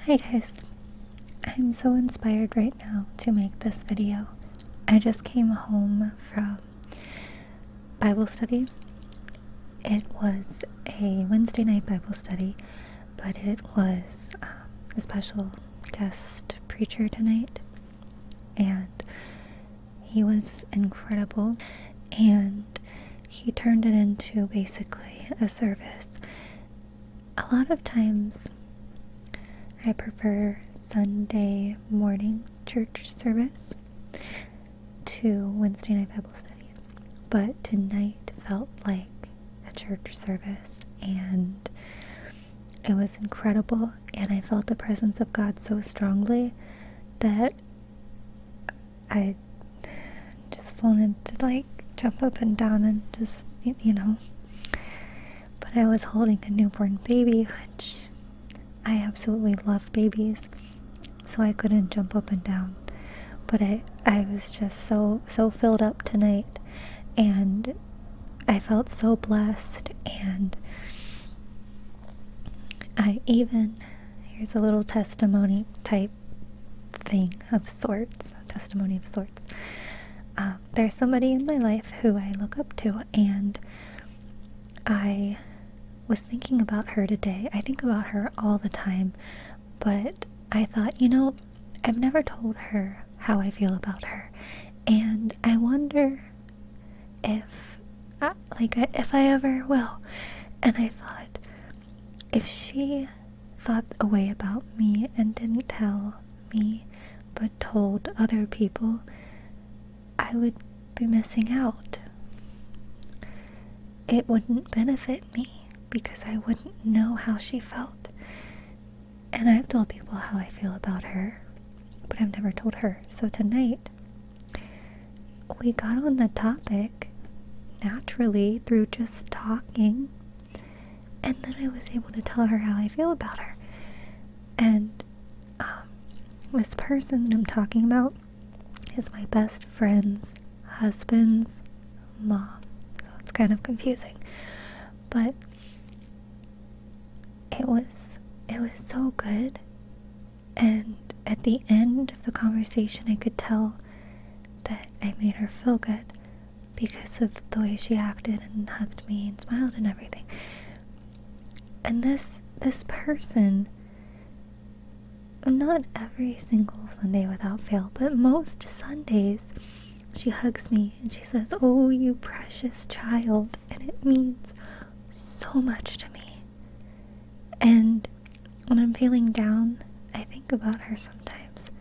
Hi guys, I'm so inspired right now to make this video. I just came home from Bible study. It was a Wednesday night Bible study, but it was a special guest preacher tonight, and he was incredible, and he turned it into basically a service. A lot of times I prefer Sunday morning church service to Wednesday night Bible study, but tonight felt like a church service, and it was incredible, and I felt the presence of God so strongly that I just wanted to jump up and down and just, but I was holding a newborn baby, which I absolutely love babies, so I couldn't jump up and down. But I was just so filled up tonight, and I felt so blessed. And here's a little testimony type thing of sorts, there's somebody in my life who I look up to, and I was thinking about her today. I think about her all the time, but I thought, I've never told her how I feel about her, and I wonder if I ever will. And I thought, if she thought a way about me and didn't tell me, but told other people, I would be missing out. It wouldn't benefit me, because I wouldn't know how she felt. And I've told people how I feel about her, but I've never told her. So tonight, we got on the topic naturally through just talking, and then I was able to tell her how I feel about her. And this person that I'm talking about is my best friend's husband's mom. So it's kind of confusing. But it was so good, and at the end of the conversation I could tell that I made her feel good because of the way she acted and hugged me and smiled and everything. And this person, not every single Sunday without fail, but most Sundays, she hugs me and she says, "Oh, you precious child," and it means so much to me. And when I'm feeling down, I think about her sometimes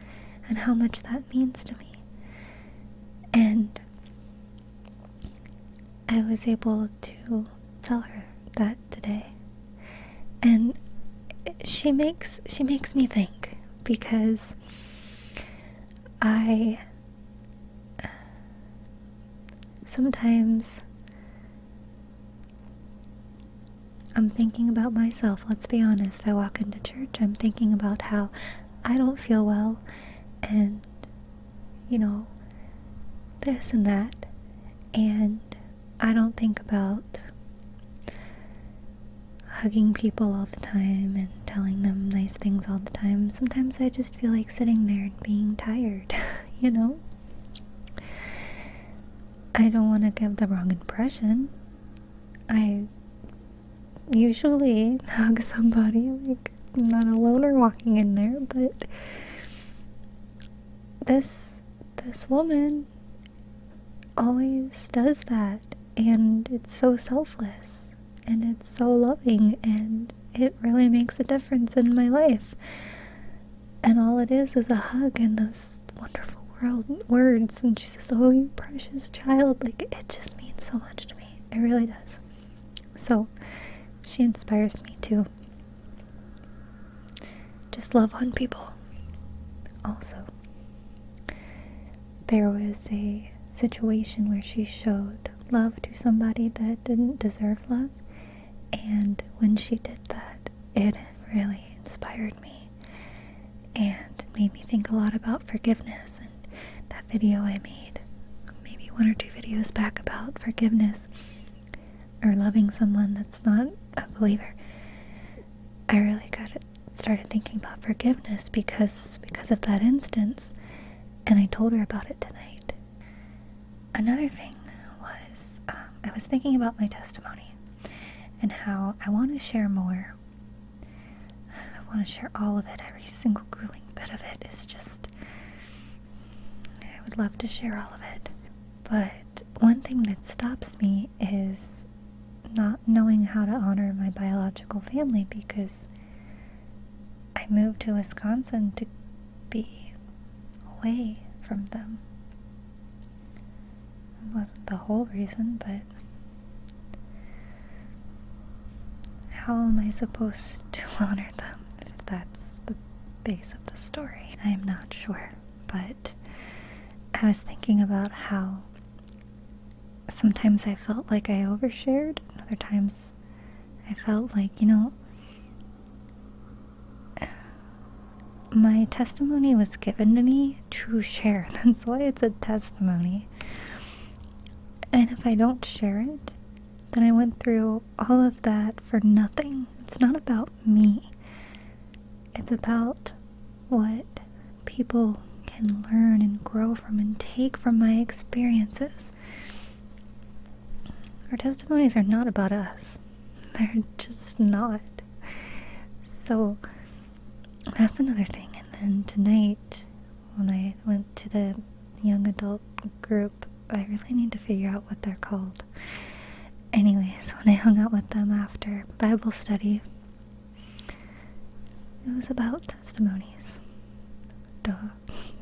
and how much that means to me. And I was able to tell her that today. And she makes me think, because sometimes I'm thinking about myself. Let's be honest. I walk into church, I'm thinking about how I don't feel well, and this and that, and I don't think about hugging people all the time and telling them nice things all the time. Sometimes I just feel like sitting there and being tired, I don't want to give the wrong impression. I usually hug somebody, I'm not a loner walking in there, but this woman always does that, and it's so selfless, and it's so loving, and it really makes a difference in my life. And all it is a hug and those wonderful words, and she says, "Oh, you precious child," it just means so much to me. It really does. So she inspires me to just love on people. Also, there was a situation where she showed love to somebody that didn't deserve love, and when she did that, it really inspired me and made me think a lot about forgiveness. And that video I made maybe 1 or 2 videos back about forgiveness, or loving someone that's not a believer, I really got started thinking about forgiveness because of that instance, and I told her about it tonight. Another thing was, I was thinking about my testimony and how I want to share more. I want to share all of it, every single grueling bit of it. Is just, I would love to share all of it. But one thing that stops me is not knowing how to honor my biological family, because I moved to Wisconsin to be away from them. It wasn't the whole reason, but how am I supposed to honor them if that's the base of the story? I'm not sure, but I was thinking about how sometimes I felt like I overshared, and other times I felt like, my testimony was given to me to share. That's why it's a testimony. And if I don't share it, then I went through all of that for nothing. It's not about me. It's about what people can learn and grow from and take from my experiences. Our testimonies are not about us. They're just not. So that's another thing. And then tonight, when I went to the young adult group, I really need to figure out what they're called. Anyways, when I hung out with them after Bible study, it was about testimonies. Duh.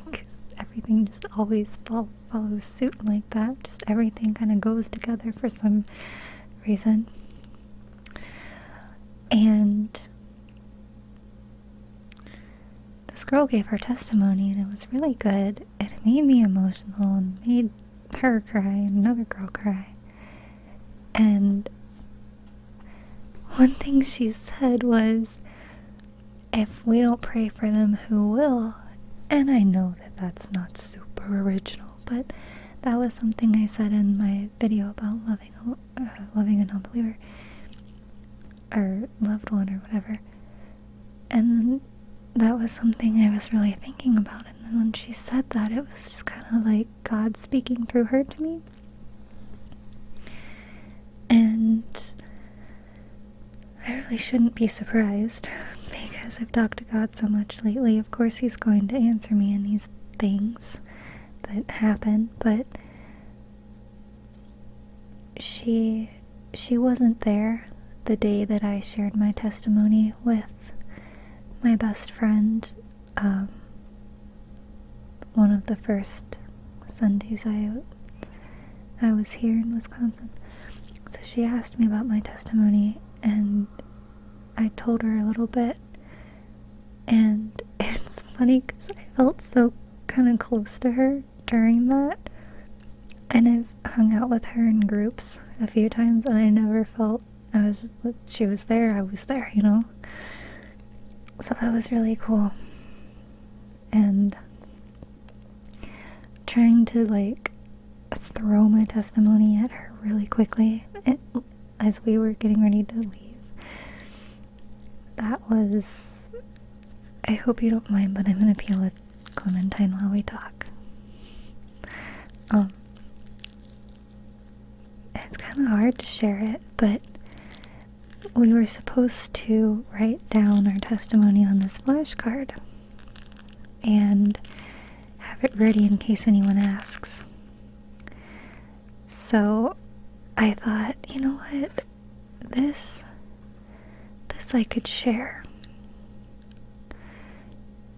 Because everything just always follows suit like that. Just everything kind of goes together for some reason. And this girl gave her testimony, and it was really good, and it made me emotional and made her cry and another girl cry. And one thing she said was, if we don't pray for them, who will? And I know that that's not super original, but that was something I said in my video about loving a non-believer or loved one or whatever. And that was something I was really thinking about. And then when she said that, it was just kind of like God speaking through her to me. And I really shouldn't be surprised, because I've talked to God so much lately. Of course he's going to answer me in these things that happen, but she wasn't there the day that I shared my testimony with my best friend, one of the first Sundays I was here in Wisconsin. So she asked me about my testimony, and I told her a little bit, and it's funny because I felt so kind of close to her during that, and I've hung out with her in groups a few times, and I never felt she was there, I was there, So that was really cool. And trying to throw my testimony at her really quickly as we were getting ready to leave. That was, I hope you don't mind, but I'm going to peel at Clementine while we talk. It's kind of hard to share it, but we were supposed to write down our testimony on this flashcard and have it ready in case anyone asks. So I thought, you know what, this I could share,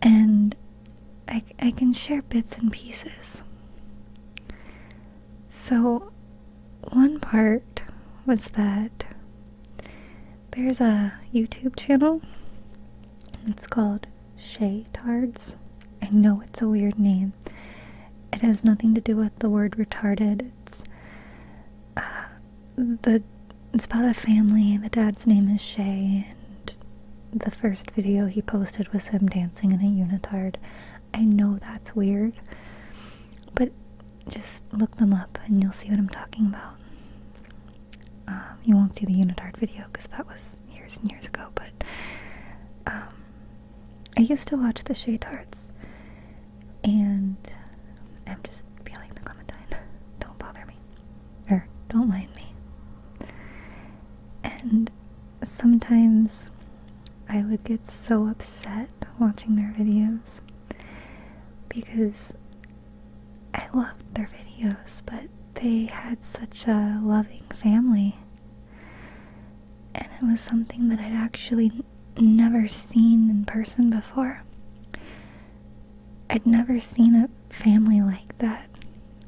and I can share bits and pieces. So one part was that there's a YouTube channel. It's called Shay Tards. I know it's a weird name. It has nothing to do with the word retarded. It's about a family. The dad's name is Shay, and the first video he posted was him dancing in a unitard. I know that's weird, but just look them up and you'll see what I'm talking about. You won't see the unitard video because that was years and years ago, but I used to watch the Shade Hearts, and I'm just peeling the clementine. Don't bother me. Or don't mind me. And sometimes I would get so upset watching their videos because I loved their videos, but they had such a loving family. And it was something that I'd actually never seen in person before. I'd never seen a family like that.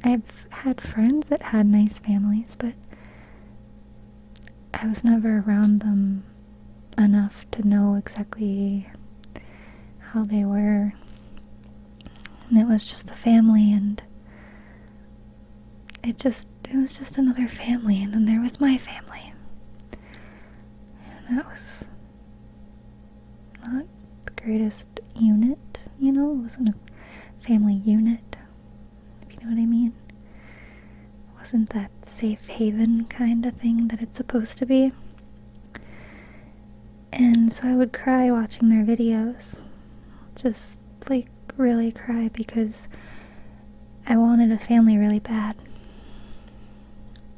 I've had friends that had nice families, but I was never around them enough to know exactly how they were. And it was just the family, and it was just another family, and then there was my family. And that was not the greatest unit, you know? It wasn't a family unit, if you know what I mean. It wasn't that safe haven kind of thing that it's supposed to be. And so I would cry watching their videos. Just, like, really cry because I wanted a family really bad.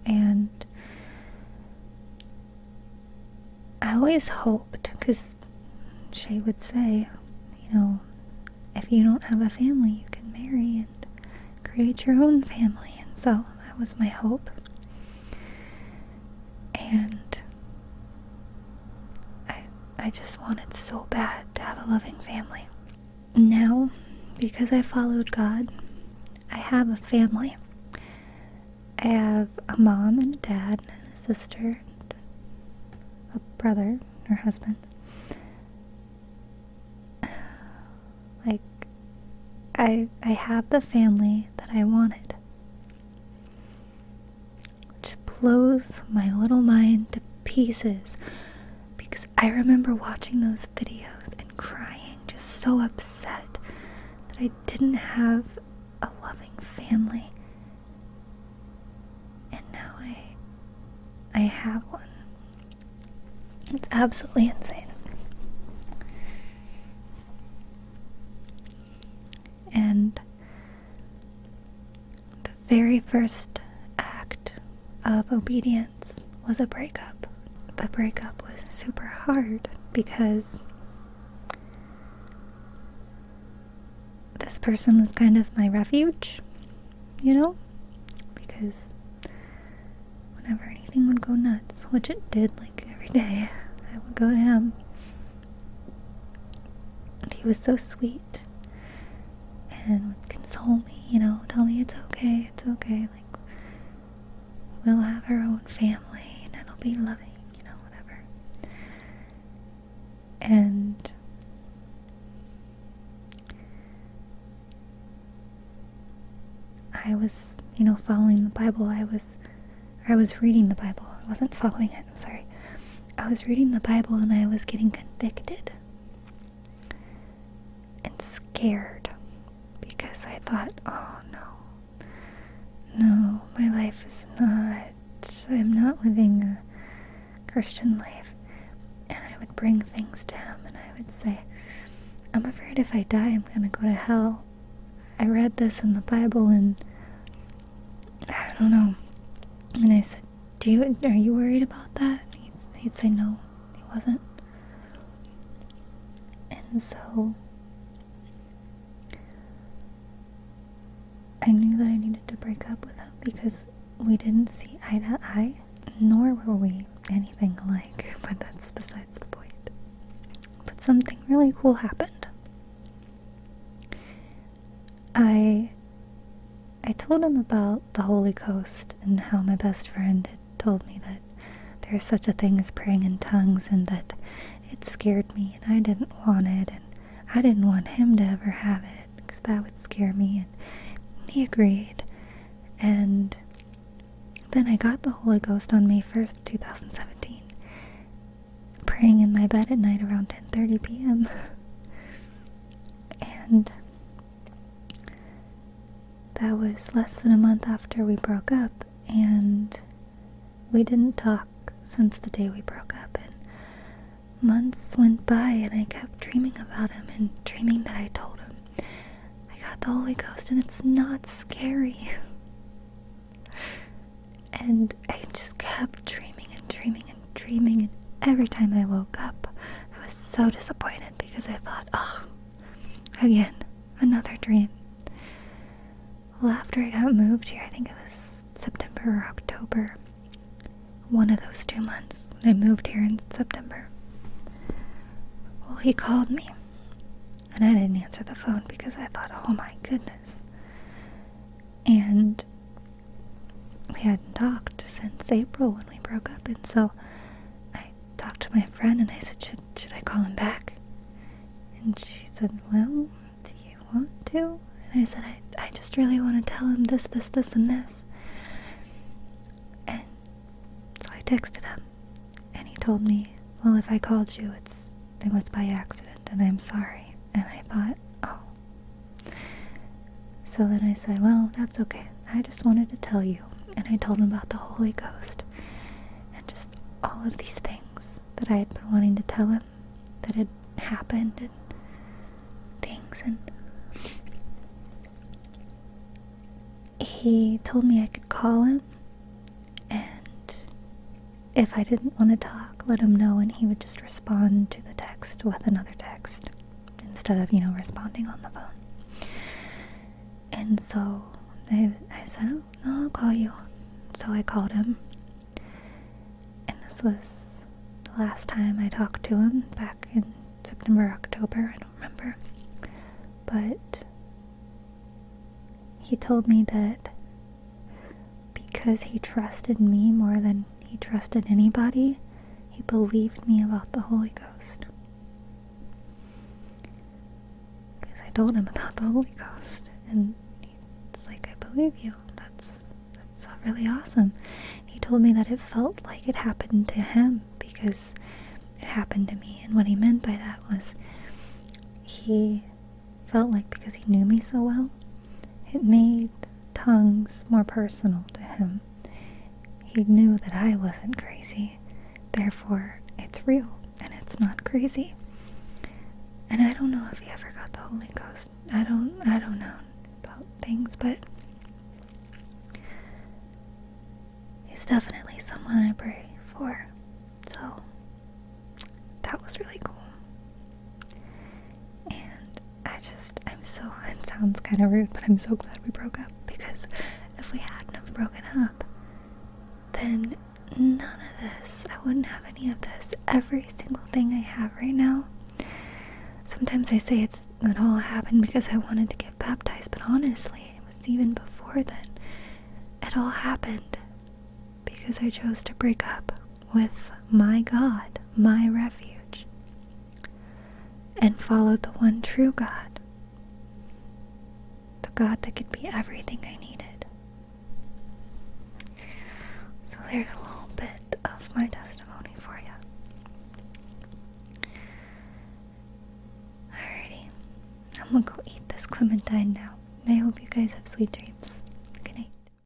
And I always hoped, because Shay would say, you know, if you don't have a family, you can marry and create your own family. And so that was my hope. And I just wanted so bad to have a loving family. Now, because I followed God, I have a family. I have a mom and a dad and a sister and a brother, her husband. Like, I have the family that I wanted. Which blows my little mind to pieces, because I remember watching those videos and crying, just so upset that I didn't have a loving family. And now I have one. It's absolutely insane. And the very first act of obedience was a breakup. The breakup was super hard because this person was kind of my refuge, you know? Because whenever anything would go nuts, which it did like every day, I would go to him. And he was so sweet and would console me, you know, tell me it's okay, like, we'll have our own family and it'll be loving, you know, whatever. And I was, you know, following the Bible. I was reading the Bible. I wasn't following it, I'm sorry. I was reading the Bible and I was getting convicted and scared because I thought, oh no, my life is I'm not living a Christian life. And I would bring things to him and I would say, I'm afraid if I die, I'm gonna go to hell. I read this in the Bible and I don't know. And I said, are you worried about that? He'd say no, he wasn't. And so I knew that I needed to break up with him because we didn't see eye to eye, nor were we anything alike, but that's besides the point. But something really cool happened. I told him about the Holy Ghost and how my best friend had told me that there's such a thing as praying in tongues and that it scared me and I didn't want it and I didn't want him to ever have it because that would scare me, and he agreed. And then I got the Holy Ghost on May 1st, 2017, praying in my bed at night around 10:30 p.m. And that was less than a month after we broke up, and we didn't talk since the day we broke up. And months went by and I kept dreaming about him and dreaming that I told him I got the Holy Ghost and it's not scary. And I just kept dreaming and dreaming and dreaming, and every time I woke up, I was so disappointed because I thought, oh, again, another dream. Well, after I got moved here, I think it was September or October, one of those 2 months. I moved here in September. Well, he called me, and I didn't answer the phone because I thought, oh my goodness. And we hadn't talked since April when we broke up, and so I talked to my friend and I said, should I call him back? And she said, well, do you want to? And I said, I just really want to tell him this, and this. And so I texted him, and he told me, well, if I called you, it was by accident, and I'm sorry. And I thought, oh. So then I said, well, that's okay. I just wanted to tell you. And I told him about the Holy Ghost and just all of these things that I had been wanting to tell him that had happened and things. And he told me I could call him, and if I didn't want to talk, let him know, and he would just respond to the text with another text instead of, responding on the phone. And so I said, oh, no, I'll call you. So I called him, and this was the last time I talked to him, back in September, October, I don't remember. But he told me that because he trusted me more than he trusted anybody, he believed me about the Holy Ghost. Because I told him about the Holy Ghost, and it's like, I believe you. That's really awesome. He told me that it felt like it happened to him because it happened to me, and what he meant by that was he felt like because he knew me so well, it made tongues more personal to him. He knew that I wasn't crazy, therefore it's real and it's not crazy. And I don't know if he ever got the Holy Ghost. I don't know about things, but he's definitely someone I pray for. So that was really cool. And I'm so, it sounds kind of rude, but I'm so glad we broke up, because if we hadn't have broken up, then none of this, I wouldn't have any of this. Every single thing I have right now, sometimes I say it all happened because I wanted to get baptized, but honestly, it was even before then. It all happened because I chose to break up with my God, my refuge, and followed the one true God, the God that could be everything I needed. So there's a little bit of my testimony for you. Alrighty, I'm gonna go eat this clementine now. I hope you guys have sweet dreams.